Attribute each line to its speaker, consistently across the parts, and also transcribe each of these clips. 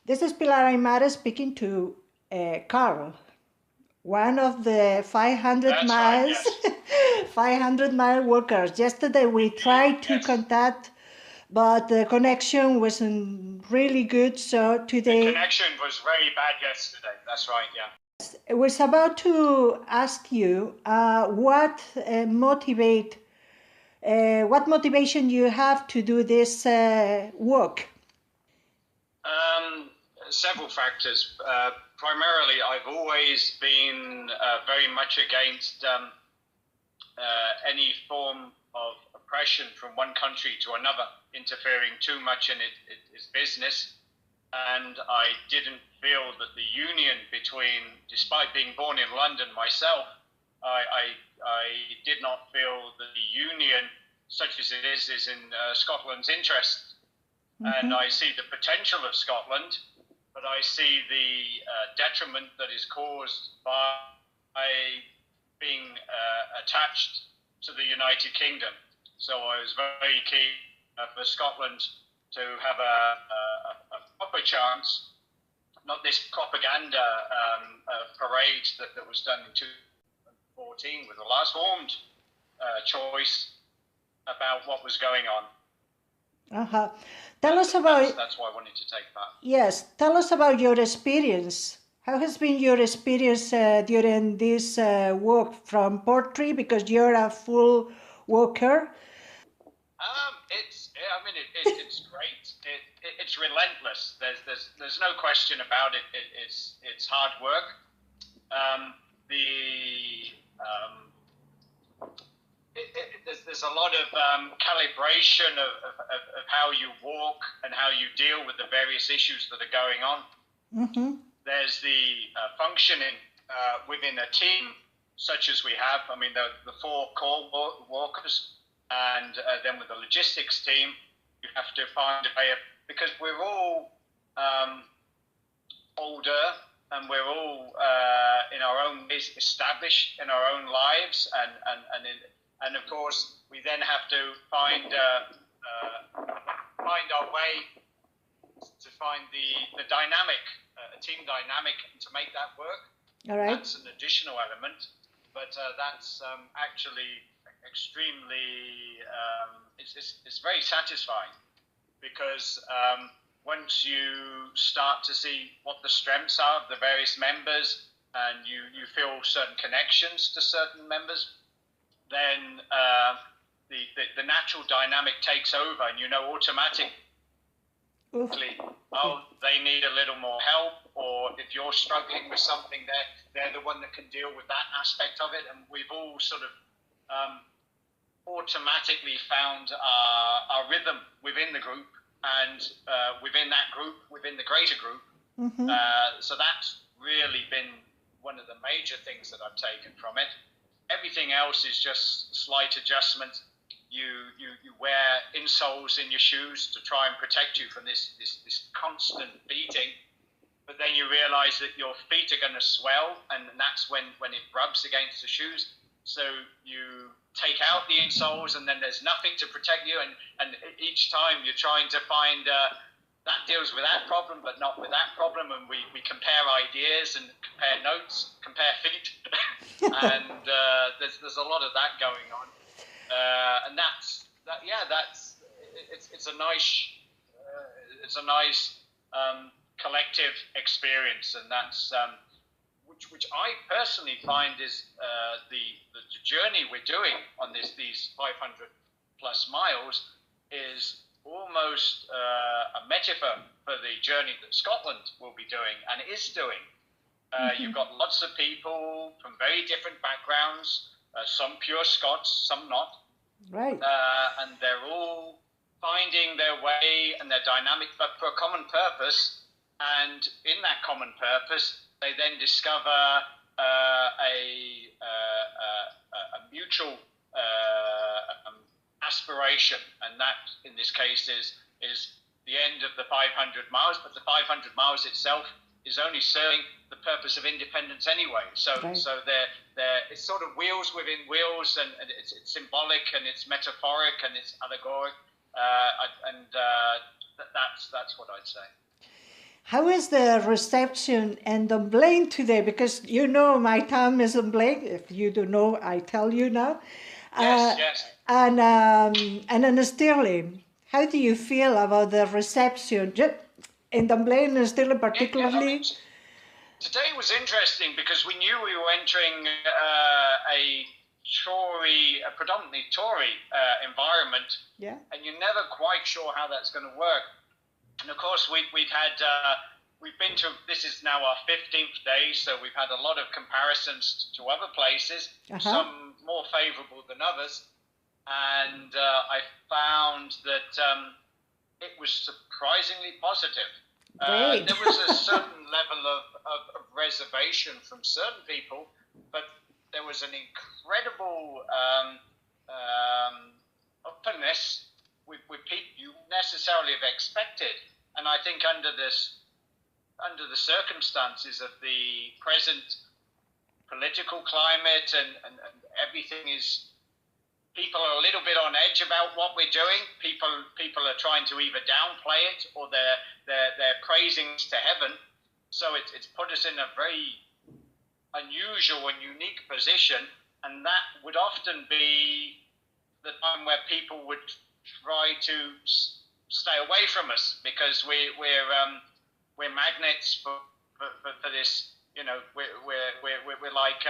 Speaker 1: This is Pilar Aymara speaking to Karl, one of the 500
Speaker 2: That's right,
Speaker 1: miles,
Speaker 2: yes.
Speaker 1: 500-mile walkers. Yesterday we
Speaker 2: Indeed,
Speaker 1: tried to
Speaker 2: yes.
Speaker 1: contact, but the connection wasn't really good. So
Speaker 2: The
Speaker 1: today
Speaker 2: connection was very bad yesterday. That's right, yeah.
Speaker 1: I was about to ask you what motivation you have to do this work.
Speaker 2: Several factors. Primarily, I've always been very much against any form of oppression from one country to another, interfering too much in its business. And I didn't feel that the union between, despite being born in London myself, I did not feel that the union, such as it is in Scotland's interest. And I see the potential of Scotland, but I see the detriment that is caused by being attached to the United Kingdom. So I was very keen for Scotland to have a proper chance, not this propaganda parade that was done in 2014 with the last formed choice about what was going on.
Speaker 1: Uh-huh. Tell us about,
Speaker 2: That's why I wanted to take part.
Speaker 1: yes, tell us about your experience. How has been your experience during this walk from Portree? Because you're a full walker.
Speaker 2: It's great. It's relentless. There's no question about it. It's hard work. Um, the there's a lot of calibration of how you walk and how you deal with the various issues that are going on.
Speaker 1: Mm-hmm.
Speaker 2: There's the functioning within a team such as we have. I mean, the four core walkers, and then with the logistics team, you have to find a way of, because we're all older and we're all in our own ways established in our own lives, and of course we then have to find our way to find the dynamic, a team dynamic, and to make that work.
Speaker 1: All right.
Speaker 2: That's an additional element, but that's actually extremely, it's very satisfying, because once you start to see what the strengths are of the various members, and you feel certain connections to certain members, then the natural dynamic takes over, and you know automatically, oh, they need a little more help, or if you're struggling with something, they're the one that can deal with that aspect of it. And we've all sort of automatically found our rhythm within the group, and within that group, within the greater group.
Speaker 1: Mm-hmm.
Speaker 2: So that's really been one of the major things that I've taken from it. Everything else is just slight adjustment. You wear insoles in your shoes to try and protect you from this constant beating, but then you realize that your feet are going to swell, and that's when it rubs against the shoes. So you take out the insoles, and then there's nothing to protect you, and each time you're trying to find that deals with that problem, but not with that problem, and we compare ideas and compare notes, compare feet, and there's a lot of that going on. And it's a nice collective experience, and that's which I personally find is the journey we're doing on these 500 plus miles is almost a metaphor for the journey that Scotland will be doing and is doing. You've got lots of people from very different backgrounds, some pure Scots, some not.
Speaker 1: Right.
Speaker 2: And they're all finding their way and their dynamic, but for a common purpose. And in that common purpose, they then discover a mutual aspiration, and that, in this case, is the end of the 500 miles. But the 500 miles itself is only serving the purpose of independence anyway. So
Speaker 1: Right.
Speaker 2: so it's sort of wheels within wheels, and it's symbolic, and it's metaphoric, and it's allegoric, and that's what I'd say.
Speaker 1: How is the reception in Dunblane today? Because you know my town is Dunblane. If you don't know, I tell you now.
Speaker 2: Yes,
Speaker 1: Uh,
Speaker 2: yes.
Speaker 1: and in Stirling, how do you feel about the reception in Dunblane and Stirling
Speaker 2: Yeah, I mean,
Speaker 1: particularly?
Speaker 2: today was interesting because we knew we were entering a predominantly Tory environment,
Speaker 1: Yeah.
Speaker 2: and you're never quite sure how that's going to work. And of course, we've been to, this is now our 15th day, so we've had a lot of comparisons to other places,
Speaker 1: Uh-huh.
Speaker 2: some more favourable than others, and I found that it was surprisingly positive.
Speaker 1: Great.
Speaker 2: There was a certain level of reservation from certain people, but there was an incredible openness with people you necessarily have expected. And I think under the circumstances of the present political climate and everything is, people are a little bit on edge about what we're doing. People are trying to either downplay it or they're praising it to heaven. So it's put us in a very unusual and unique position, and that would often be the time where people would try to stay away from us because we're magnets for this. You know, we're like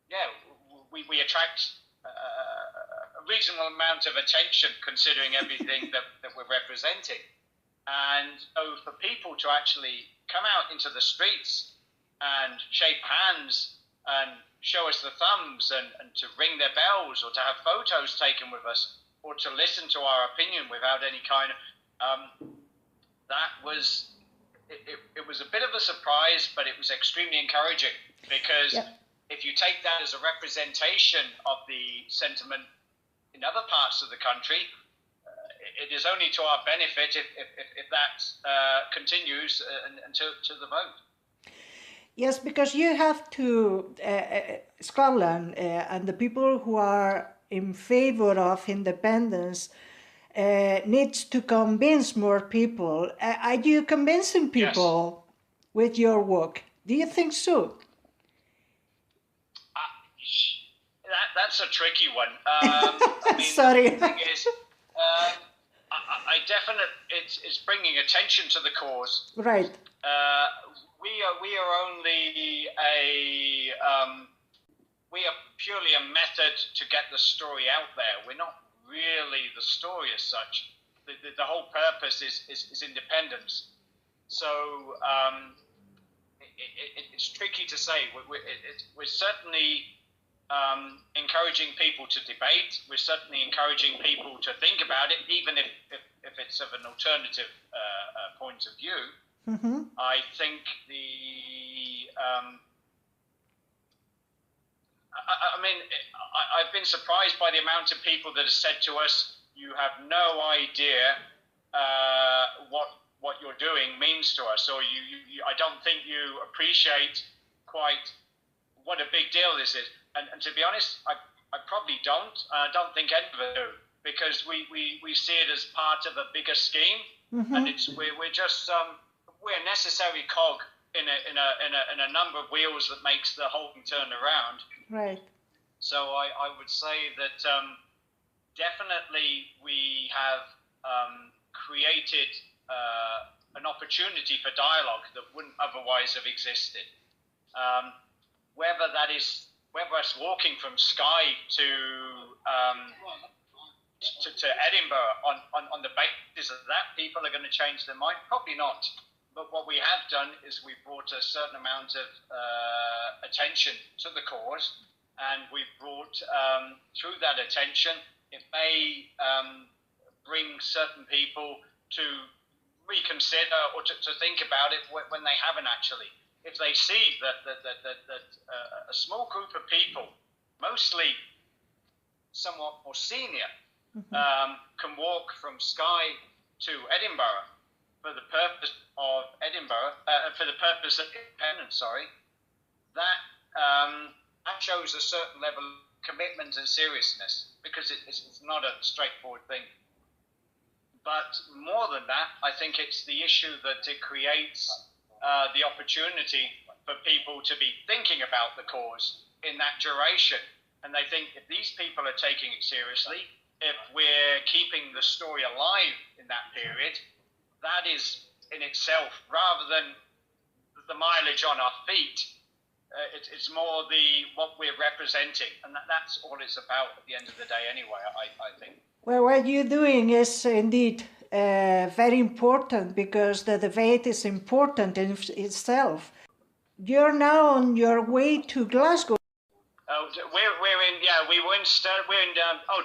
Speaker 2: yeah, we attract a reasonable amount of attention considering everything that we're representing. And so for people to actually come out into the streets and shake hands and show us the thumbs and to ring their bells or to have photos taken with us or to listen to our opinion without any kind of that was it was a bit of a surprise, but it was extremely encouraging because
Speaker 1: Yep.
Speaker 2: if you take that as a representation of the sentiment in other parts of the country, it is only to our benefit if that continues until to the vote.
Speaker 1: Yes, because you have to, Scotland and the people who are in favor of independence needs to convince more people. Are you convincing
Speaker 2: Yes.
Speaker 1: people with your work? Do you think so?
Speaker 2: That's a tricky one. I mean,
Speaker 1: Sorry.
Speaker 2: the thing is, I definitely it's bringing attention to the cause.
Speaker 1: Right.
Speaker 2: We are only we are purely a method to get the story out there. We're not really the story as such. The whole purpose is independence. So it's tricky to say. We're certainly encouraging people to debate. We're certainly encouraging people to think about it, even if it's of an alternative point of view.
Speaker 1: Mm-hmm.
Speaker 2: I think I mean, I've been surprised by the amount of people that have said to us, "You have no idea what you're doing means to us," or I don't think you appreciate quite what a big deal this is. And to be honest, I probably don't. I don't think any of us do because we see it as part of a bigger scheme,
Speaker 1: Mm-hmm.
Speaker 2: and we're just we're a necessary cog in a number of wheels that makes the whole thing turn around.
Speaker 1: Right.
Speaker 2: So I would say that definitely we have created an opportunity for dialogue that wouldn't otherwise have existed. Whether us walking from Skye to Edinburgh on the basis of that, people are going to change their mind? Probably not. But what we have done is we've brought a certain amount of attention to the cause, and we've brought, through that attention, it may bring certain people to reconsider or to think about it when they haven't actually. If they see that a small group of people, mostly somewhat more senior, can walk from Skye to Edinburgh for the purpose of independence, that shows a certain level of commitment and seriousness because it's not a straightforward thing. But more than that, I think it's the issue that it creates the opportunity for people to be thinking about the cause in that duration. And they think if these people are taking it seriously, if we're keeping the story alive in that period, that is in itself, rather than the mileage on our feet, it's more what we're representing, and that's all it's about at the end of the day anyway, I think.
Speaker 1: Well, what you're doing is indeed very important, because the debate is important in itself. You're now on your way to Glasgow.
Speaker 2: We're in, yeah, we were in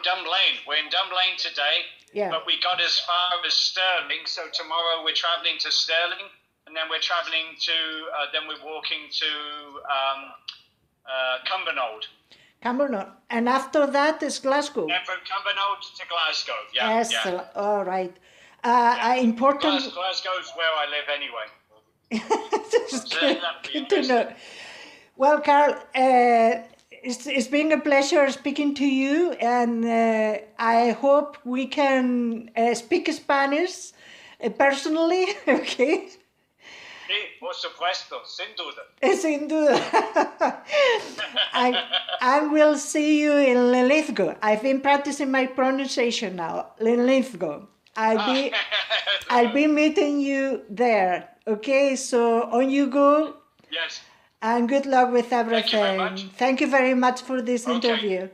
Speaker 2: Dunblane. We're in Dunblane today,
Speaker 1: Yeah.
Speaker 2: but we got as far as Stirling, so tomorrow we're travelling to Stirling, and then we're travelling to, then we're walking to Cumbernauld.
Speaker 1: Cumbernauld. And after that is Glasgow.
Speaker 2: Then from Cumbernauld to Glasgow, yeah.
Speaker 1: Excellent.
Speaker 2: Yeah.
Speaker 1: All right.
Speaker 2: Important. Glasgow's where I live anyway.
Speaker 1: That's good to know. Well, Karl, it's been a pleasure speaking to you, and I hope we can speak Spanish personally, okay?
Speaker 2: Sí, por supuesto, sin duda.
Speaker 1: Sin duda. I will see you in Linlithgow. I've been practicing my pronunciation now. Linlithgow. I'll be meeting you there. Okay, so on you go.
Speaker 2: Yes.
Speaker 1: And good luck with everything.
Speaker 2: Thank you very much.
Speaker 1: Thank you very much for this interview.